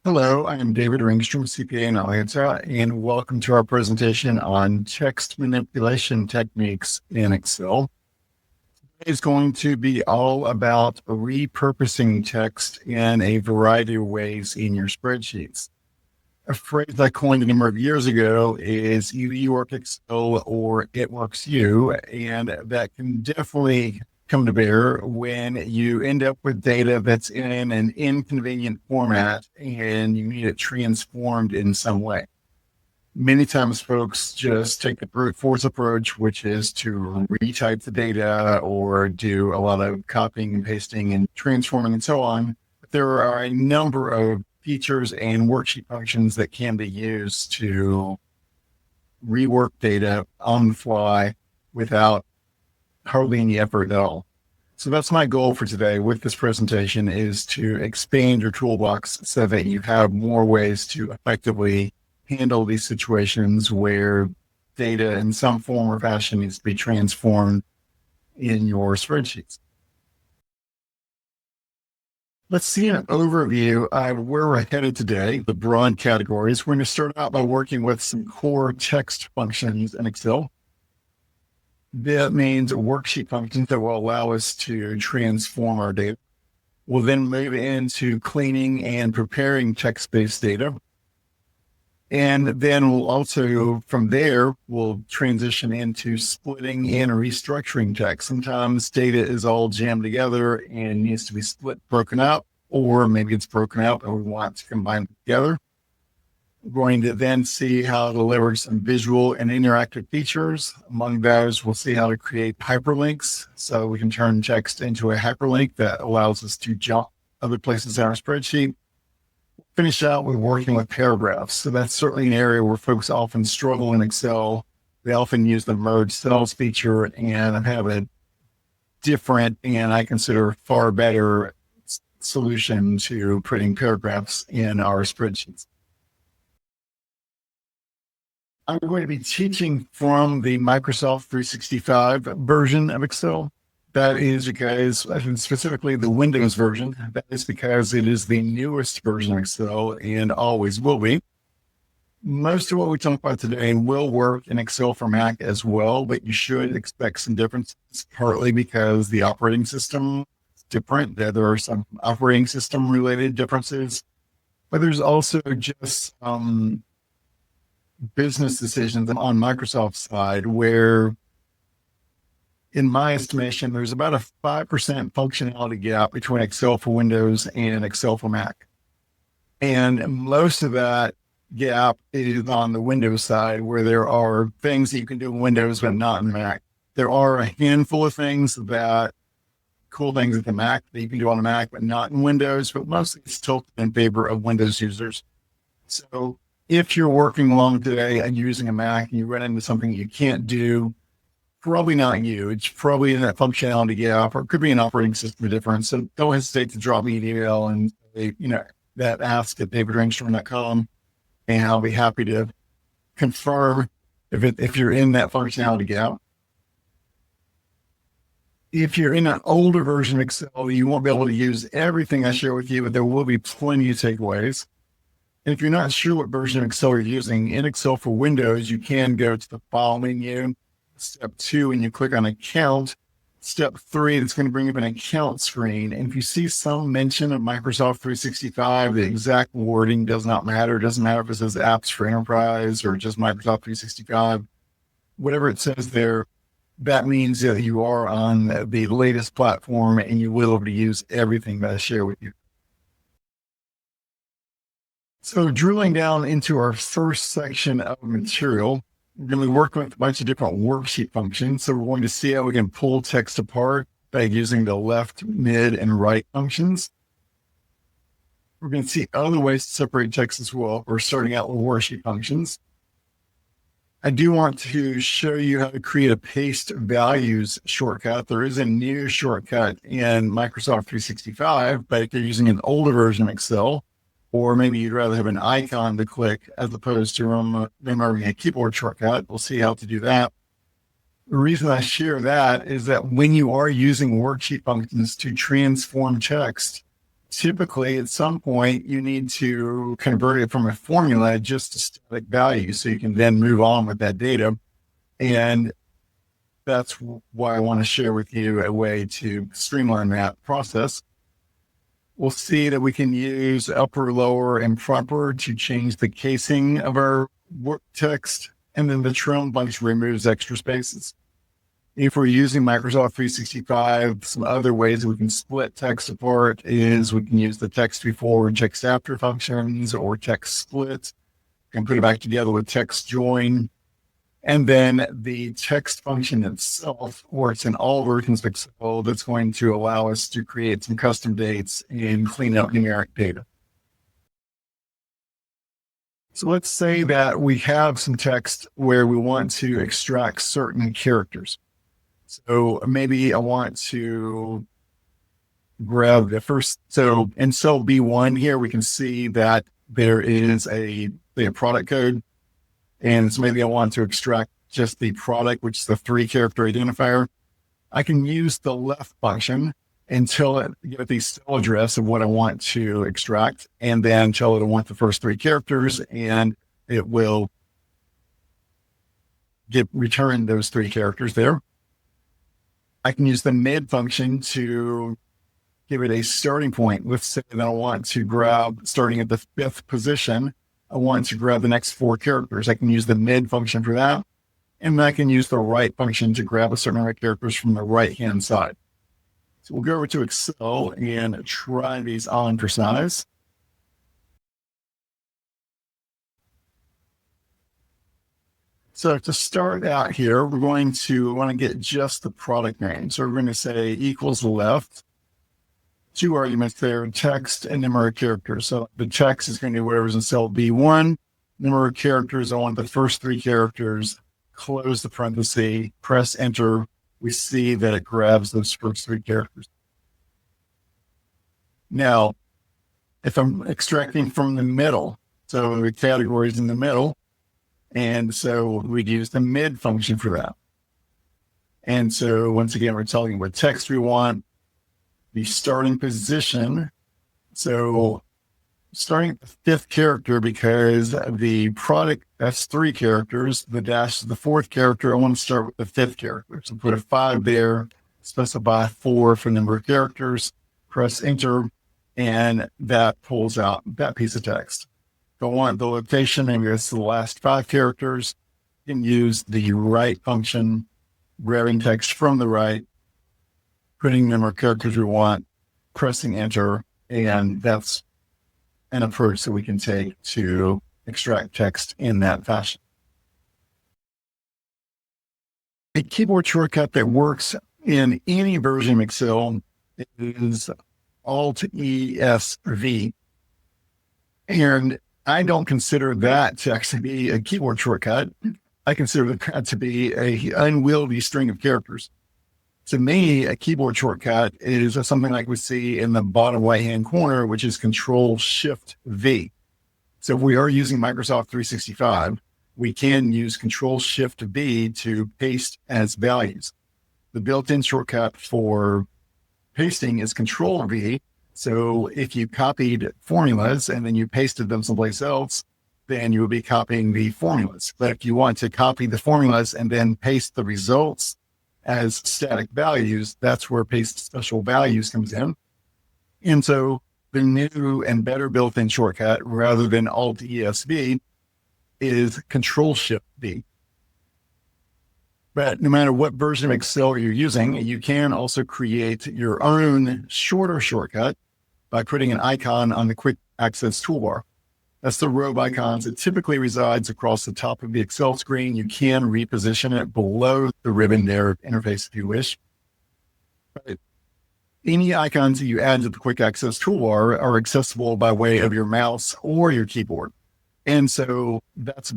Hello, I am David Ringstrom, CPA in Atlanta, and welcome to our presentation on text manipulation techniques in Excel. It's going to be all about repurposing text in a variety of ways in your spreadsheets. A phrase I coined a number of years ago is either you work Excel or it works you, and that can definitely come to bear when you end up with data that's in an inconvenient format and you need it transformed in some way. Many times folks just take the brute force approach, which is to retype the data or do a lot of copying and pasting and transforming and so on. But there are a number of features and worksheet functions that can be used to rework data on the fly without hardly any effort at all. So that's my goal for today with this presentation, is to expand your toolbox so that you have more ways to effectively handle these situations where data in some form or fashion needs to be transformed in your spreadsheets. Let's see an overview of where we're headed today, the broad categories. We're going to start out by working with some core text functions in Excel. That means worksheet functions that will allow us to transform our data. We'll then move into cleaning and preparing text-based data. And then we'll also, from there, we'll transition into splitting and restructuring text. Sometimes data is all jammed together and needs to be split, broken out, or maybe it's broken out and we want to combine it together. We're going to then see how to leverage some visual and interactive features. Among those, we'll see how to create hyperlinks so we can turn text into a hyperlink that allows us to jump other places in our spreadsheet. Finish out with working with paragraphs. So that's certainly an area where folks often struggle in Excel. They often use the merge cells feature and have a different, and I consider far better, solution to putting paragraphs in our spreadsheets. I'm going to be teaching from the Microsoft 365 version of Excel. That is because, specifically the Windows version, that is because it is the newest version of Excel and always will be. Most of what we talk about today will work in Excel for Mac as well, but you should expect some differences, partly because the operating system is different. There are some operating system related differences, but there's also just business decisions on Microsoft's side where, in my estimation, there's about a 5% functionality gap between Excel for Windows and Excel for Mac. And most of that gap is on the Windows side, where there are things that you can do in Windows, but not in Mac. There are a handful of things cool things at the Mac that you can do on the Mac, but not in Windows, but mostly it's tilted in favor of Windows users. So if you're working along today and using a Mac and you run into something you can't do, probably not you. It's probably in that functionality gap, or it could be an operating system difference. So don't hesitate to drop me an email and say, that ask at davidringstrom.com, and I'll be happy to confirm if you're in that functionality gap. If you're in an older version of Excel, you won't be able to use everything I share with you, but there will be plenty of takeaways. And if you're not sure what version of Excel you're using, in Excel for Windows, you can go to the File menu, Step 2, and you click on Account. Step 3, it's going to bring up an account screen. And if you see some mention of Microsoft 365, the exact wording does not matter. It doesn't matter if it says Apps for Enterprise or just Microsoft 365. Whatever it says there, that means that you are on the latest platform and you will be able to use everything that I share with you. So drilling down into our first section of material, we're going to be working with a bunch of different worksheet functions. So we're going to see how we can pull text apart by using the left, mid, and right functions. We're going to see other ways to separate text as well. We're starting out with worksheet functions. I do want to show you how to create a paste values shortcut. There is a new shortcut in Microsoft 365, but if you're using an older version of Excel, or maybe you'd rather have an icon to click as opposed to remembering a keyboard shortcut, we'll see how to do that. The reason I share that is that when you are using worksheet functions to transform text typically at some point you need to convert it from a formula just to static value so you can then move on with that data. And that's why I want to share with you a way to streamline that process. We'll see that we can use upper, lower, and proper to change the casing of our work text. And then the trim bunch removes extra spaces. If we're using Microsoft 365, some other ways that we can split text apart is we can use the text before and text after functions or text split and put it back together with text join. And then the text function itself works in all versions of Excel. That's going to allow us to create some custom dates and clean up numeric data. So let's say that we have some text where we want to extract certain characters. So maybe I want to grab the first. So in cell B1 here, we can see that there is a product code. And so maybe I want to extract just the product, which is the 3-character identifier. I can use the left function until it get the cell address of what I want to extract, and then tell it I want the first 3 characters, and it will return those 3 characters there. I can use the mid function to give it a starting point. Let's say that I want to grab, starting at the 5th position, I want to grab the next 4 characters. I can use the mid function for that. And then I can use the right function to grab a certain number of characters from the right-hand side. So we'll go over to Excel and try these on for size. So to start out here, we're going to want to get just the product name. So we're going to say equals left. 2 arguments there, text and number of characters. So the text is going to be whatever's in cell B1. Number of characters, I want the first 3 characters. Close the parenthesis, press enter. We see that it grabs those first 3 characters. Now, if I'm extracting from the middle, so the category is in the middle, and so we'd use the mid function for that. And so once again, we're telling what text we want, the starting position. So starting at the 5th character, because the product, that's 3 characters, the dash is the 4th character. I want to start with the 5th character. So put a 5 there, specify 4 for number of characters, press enter, and that pulls out that piece of text. If I want the location, maybe it's the last 5 characters, you can use the right function, grabbing text from the right, putting the number of characters we want, pressing enter, and that's an approach that we can take to extract text in that fashion. A keyboard shortcut that works in any version of Excel is Alt-ESV. And I don't consider that to actually be a keyboard shortcut. I consider that to be an unwieldy string of characters. To me, a keyboard shortcut is something like we see in the bottom right-hand corner, which is Control-Shift-V. So if we are using Microsoft 365, we can use Control-Shift-V to paste as values. The built-in shortcut for pasting is Control-V. So if you copied formulas and then you pasted them someplace else, then you will be copying the formulas. But if you want to copy the formulas and then paste the results as static values, that's where paste special values comes in. And so the new and better built-in shortcut, rather than Alt-ESV, is Control-Shift-V. But no matter what version of Excel you're using, you can also create your own shorter shortcut by putting an icon on the quick access toolbar. That's the robe icons. It typically resides across the top of the Excel screen. You can reposition it below the ribbon there interface if you wish. But any icons that you add to the quick access toolbar are accessible by way of your mouse or your keyboard. And so that's